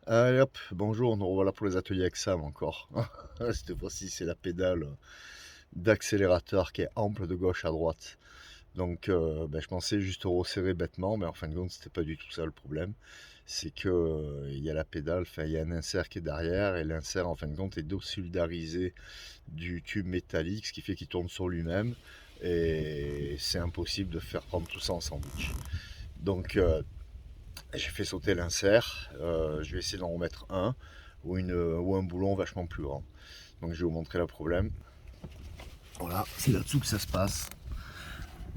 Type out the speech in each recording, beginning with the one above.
Allez hop, bonjour, nous revoilà pour les ateliers avec Sam encore. Cette fois-ci, c'est la pédale d'accélérateur qui est ample de gauche à droite. Donc, je pensais juste resserrer bêtement, mais en fin de compte, c'était pas du tout ça le problème. C'est que il y a la pédale, enfin, il y a un insert qui est derrière, et l'insert, en fin de compte, est désolidarisé du tube métallique, ce qui fait qu'il tourne sur lui-même, et c'est impossible de faire prendre tout ça en sandwich. Donc, j'ai fait sauter l'insert, je vais essayer d'en remettre un ou un boulon vachement plus grand. Donc je vais vous montrer le problème. Voilà, c'est là-dessous que ça se passe.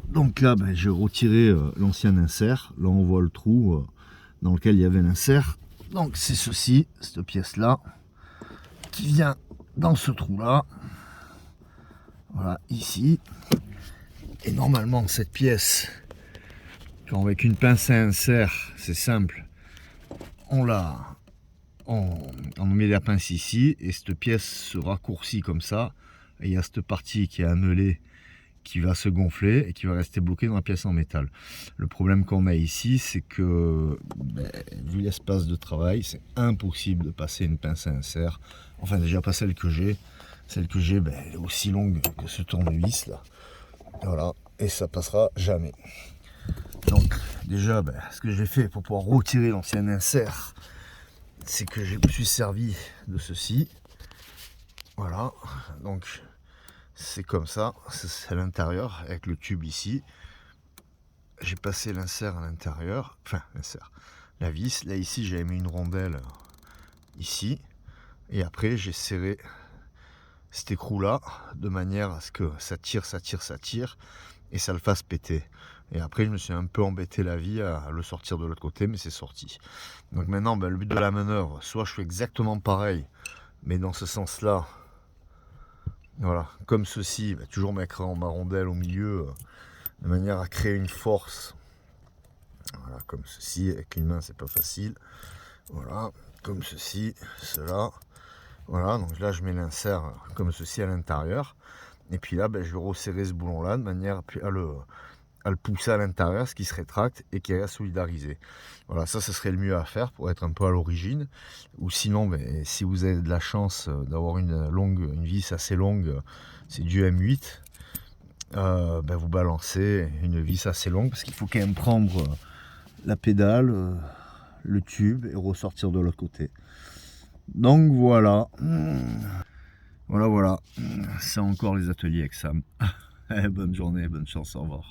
Donc là, j'ai retiré l'ancien insert. Là, on voit le trou dans lequel il y avait l'insert. Donc c'est ceci, cette pièce-là, qui vient dans ce trou-là. Voilà, ici. Et normalement, cette pièce, quand avec une pince à insert, c'est simple, on la on met la pince ici et cette pièce se raccourcit comme ça, et il y a cette partie qui est annelée qui va se gonfler et qui va rester bloquée dans la pièce en métal. Le problème qu'on a ici, c'est que vu l'espace de travail, c'est impossible de passer une pince à insert. Enfin, déjà pas celle que j'ai. Celle que j'ai, elle est aussi longue que ce tournevis là. Voilà, et ça passera jamais. Donc déjà, ce que j'ai fait pour pouvoir retirer l'ancien insert, c'est que je me suis servi de ceci. Voilà, donc c'est comme ça, c'est à l'intérieur avec le tube ici. J'ai passé l'insert à l'intérieur, enfin l'insert, la vis. Là ici j'avais mis une rondelle ici, et après j'ai serré cet écrou là de manière à ce que ça tire, et ça le fasse péter. Et après je me suis un peu embêté la vie à le sortir de l'autre côté, mais c'est sorti. Donc maintenant le but de la manœuvre, soit je fais exactement pareil, mais dans ce sens là, voilà, comme ceci, toujours mettre ma rondelle au milieu, de manière à créer une force. Voilà, comme ceci, avec une main c'est pas facile. Voilà, comme ceci, cela. Voilà, donc là je mets l'insert comme ceci à l'intérieur. Et puis là, je vais resserrer ce boulon là de manière à le pousser à l'intérieur, ce qui se rétracte et qui est solidarisé. Voilà, ça ce serait le mieux à faire pour être un peu à l'origine. Ou sinon, si vous avez de la chance d'avoir une vis assez longue, c'est du M8. Vous balancez une vis assez longue parce qu'il faut quand même prendre la pédale, le tube et ressortir de l'autre côté. Donc voilà. Voilà, c'est encore les ateliers avec Sam. Bonne journée, bonne chance, au revoir.